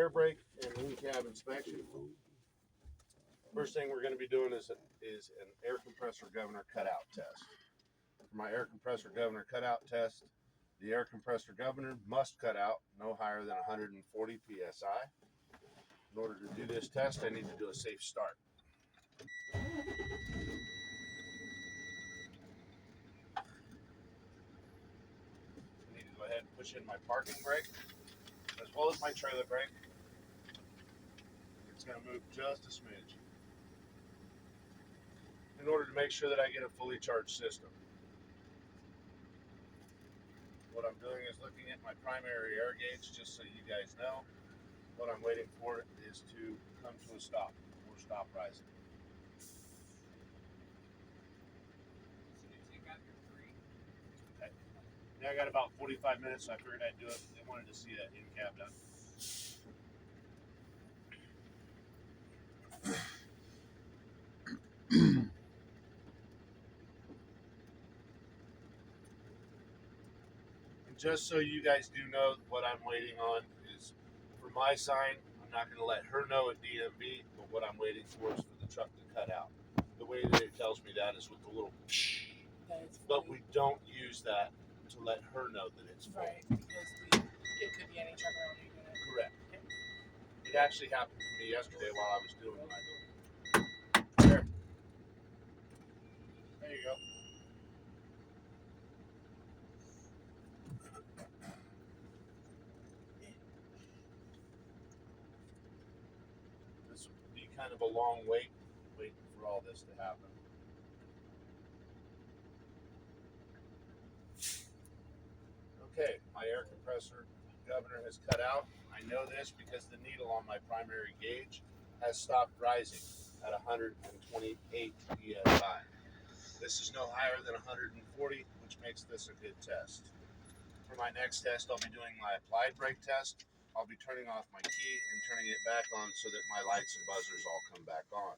air brake and in-cab inspection. First thing we're going to be doing is an air compressor governor cutout test. For my air compressor governor cutout test, the air compressor governor must cut out no higher than 140 psi. In order to do this test, I need to do a safe start. I need to go ahead and push in my parking brake as well as my trailer brake. It's going to move just a smidge in order to make sure that I get a fully charged system. What I'm doing is looking at my primary air gauge just so you guys know. What I'm waiting for is to come to a stop or stop rising. Okay. Now I got about 45 minutes, so I figured I'd do it. They wanted to see that in-cab done. Just so you guys do know, what I'm waiting on is for my sign. I'm not going to let her know at DMV, but what I'm waiting for is for the truck to cut out. The way that it tells me that is with the little psh, but we don't use that to let her know that it's full. Right, because it could be any truck around you doing it. Correct. It actually happened to me yesterday while I was doing mine. There you go. This would be kind of a long waiting for all this to happen. Okay, my air compressor governor has cut out. I know this because the needle on my primary gauge has stopped rising at 128 psi. This is no higher than 140, which makes this a good test. For my next test, I'll be doing my applied brake test. I'll be turning off my key and turning it back on so that my lights and buzzers all come back on.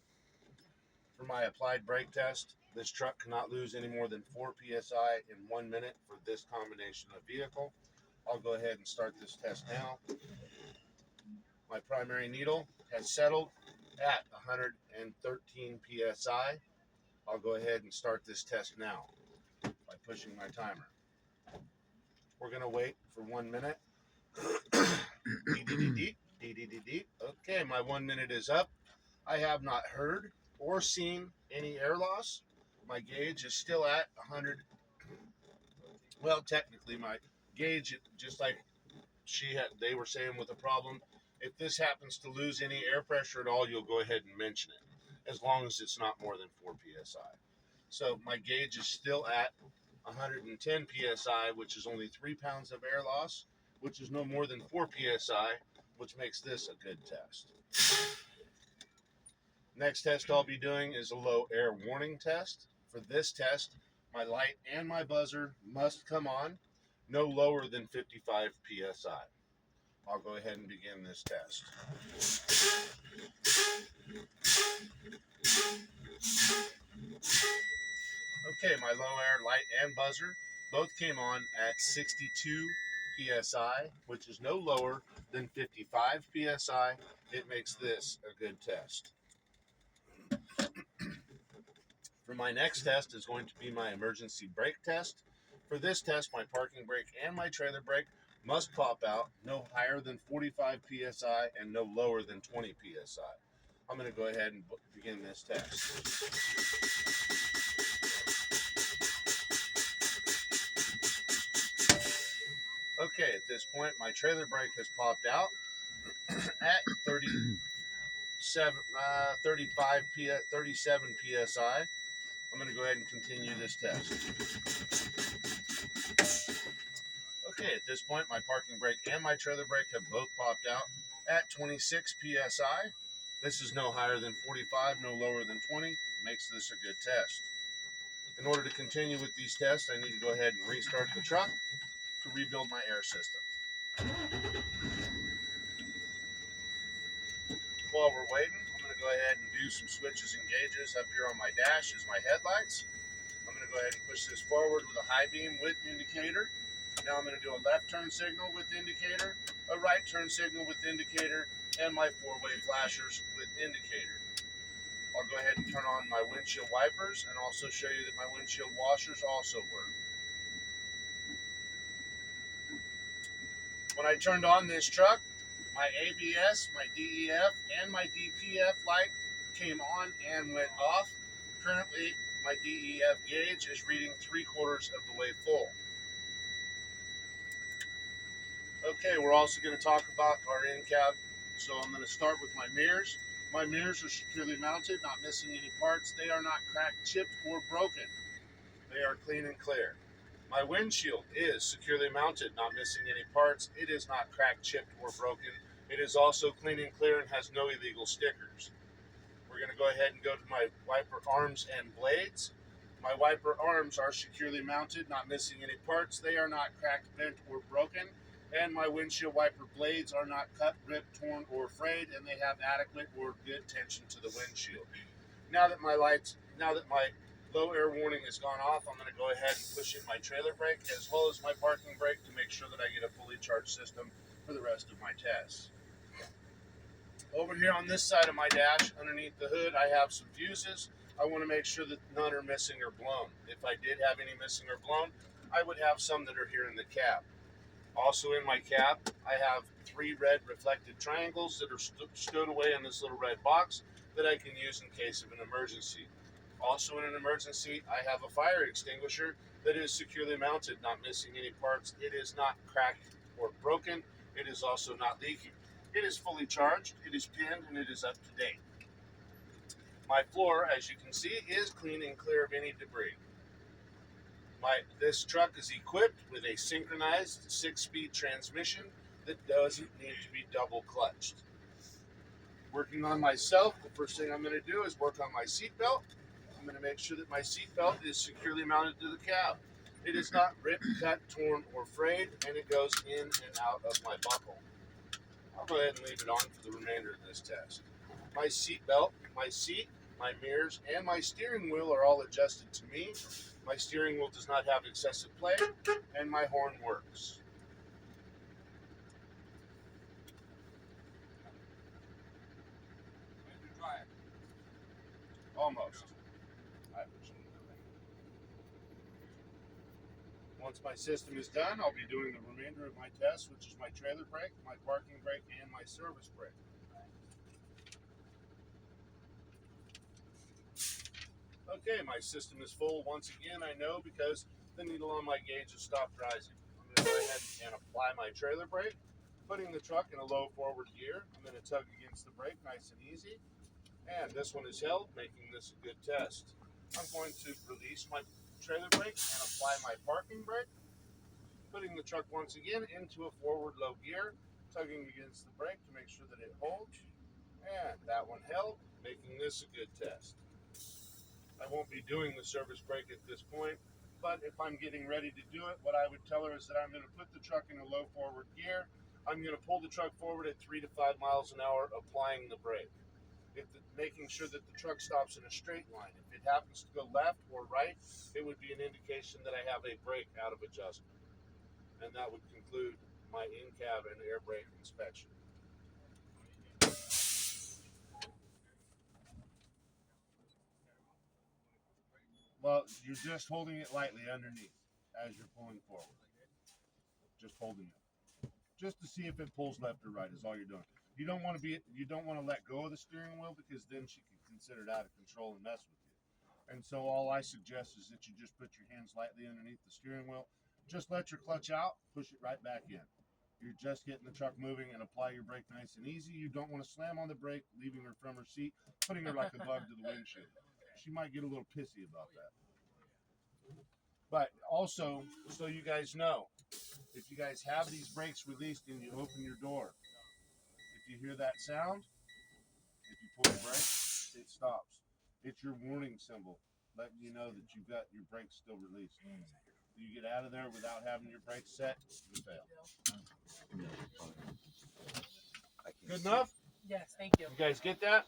For my applied brake test, this truck cannot lose any more than 4 psi in 1 minute for this combination of vehicle. I'll go ahead and start this test now. My primary needle has settled at 113 psi. I'll go ahead and start this test now by pushing my timer. We're going to wait for 1 minute. Okay, my 1 minute is up. I have not heard or seen any air loss. My gauge is still at 100. Well, technically, my gauge, just like they were saying with the problem, if this happens to lose any air pressure at all, you'll go ahead and mention it, as long as it's not more than 4 psi. So my gauge is still at 110 psi, which is only 3 pounds of air loss, which is no more than 4 psi, which makes this a good test. Next test I'll be doing is a low air warning test. For this test, my light and my buzzer must come on no lower than 55 psi. I'll go ahead and begin this test. Okay, my low air light and buzzer both came on at 62 psi, which is no lower than 55 psi. It makes this a good test. For my next test is going to be my emergency brake test. For this test, my parking brake and my trailer brake must pop out no higher than 45 psi and no lower than 20 psi. I'm going to go ahead and begin this test. Okay, at this point, my trailer brake has popped out at 37 psi. I'm going to go ahead and continue this test. Okay, at this point, my parking brake and my trailer brake have both popped out at 26 psi. This is no higher than 45, no lower than 20. Makes this a good test. In order to continue with these tests, I need to go ahead and restart the truck to rebuild my air system. While we're waiting, I'm going to go ahead and do some switches and gauges. Up here on my dash is my headlights. I'm going to go ahead and push this forward with a high beam width indicator. Now I'm going to do a left turn signal with indicator, a right turn signal with indicator, and my four-way flashers with indicator. I'll go ahead and turn on my windshield wipers and also show you that my windshield washers also work. When I turned on this truck, my ABS, my DEF, and my DPF light came on and went off. Currently, my DEF gauge is reading 3/4 of the way full. Okay, we're also going to talk about our in-cab. So I'm going to start with my mirrors. My mirrors are securely mounted, not missing any parts. They are not cracked, chipped, or broken. They are clean and clear. My windshield is securely mounted, not missing any parts. It is not cracked, chipped, or broken. It is also clean and clear and has no illegal stickers. We're going to go ahead and go to my wiper arms and blades. My wiper arms are securely mounted, not missing any parts. They are not cracked, bent, or broken. And my windshield wiper blades are not cut, ripped, torn, or frayed, and they have adequate or good tension to the windshield. Now that my low air warning has gone off, I'm going to go ahead and push in my trailer brake as well as my parking brake to make sure that I get a fully charged system for the rest of my tests. Over here on this side of my dash, underneath the hood, I have some fuses. I want to make sure that none are missing or blown. If I did have any missing or blown, I would have some that are here in the cab. Also in my cab, I have 3 red reflected triangles that are stowed away in this little red box that I can use in case of an emergency. Also in an emergency, I have a fire extinguisher that is securely mounted, not missing any parts. It is not cracked or broken. It is also not leaking. It is fully charged, it is pinned, and it is up to date. My floor, as you can see, is clean and clear of any debris. This truck is equipped with a synchronized 6-speed transmission that doesn't need to be double clutched. Working on myself, the first thing I'm going to do is work on my seatbelt. I'm going to make sure that my seatbelt is securely mounted to the cab. It is not ripped, cut, torn, or frayed, and it goes in and out of my buckle. I'll go ahead and leave it on for the remainder of this test. My seatbelt, my seat, my mirrors, and my steering wheel are all adjusted to me. My steering wheel does not have excessive play, and my horn works. Almost. Once my system is done, I'll be doing the remainder of my test, which is my trailer brake, my parking brake, and my service brake. Okay, my system is full once again, I know, because the needle on my gauge has stopped rising. I'm going to go ahead and apply my trailer brake, putting the truck in a low forward gear. I'm going to tug against the brake nice and easy. And this one is held, making this a good test. I'm going to release my trailer brake and apply my parking brake, putting the truck once again into a forward low gear, tugging against the brake to make sure that it holds. And that one held, making this a good test. I won't be doing the service brake at this point, but if I'm getting ready to do it, what I would tell her is that I'm going to put the truck in a low forward gear. I'm going to pull the truck forward at 3 to 5 miles an hour, applying the brake. Making sure that the truck stops in a straight line. If it happens to go left or right, it would be an indication that I have a brake out of adjustment. And that would conclude my in-cab and air brake inspection. Well, you're just holding it lightly underneath as you're pulling forward. Just holding it. Just to see if it pulls left or right is all you're doing. You don't want to let go of the steering wheel, because then she can consider it out of control and mess with you. And so all I suggest is that you just put your hands lightly underneath the steering wheel. Just let your clutch out, push it right back in. You're just getting the truck moving, and apply your brake nice and easy. You don't want to slam on the brake, leaving her from her seat, putting her like a bug to the windshield. She might get a little pissy about that. But also, so you guys know, if you guys have these brakes released and you open your door, if you hear that sound, if you pull the brake, it stops. It's your warning symbol, letting you know that you've got your brakes still released. You get out of there without having your brakes set, you fail. Good enough? Yes, thank you. You guys get that?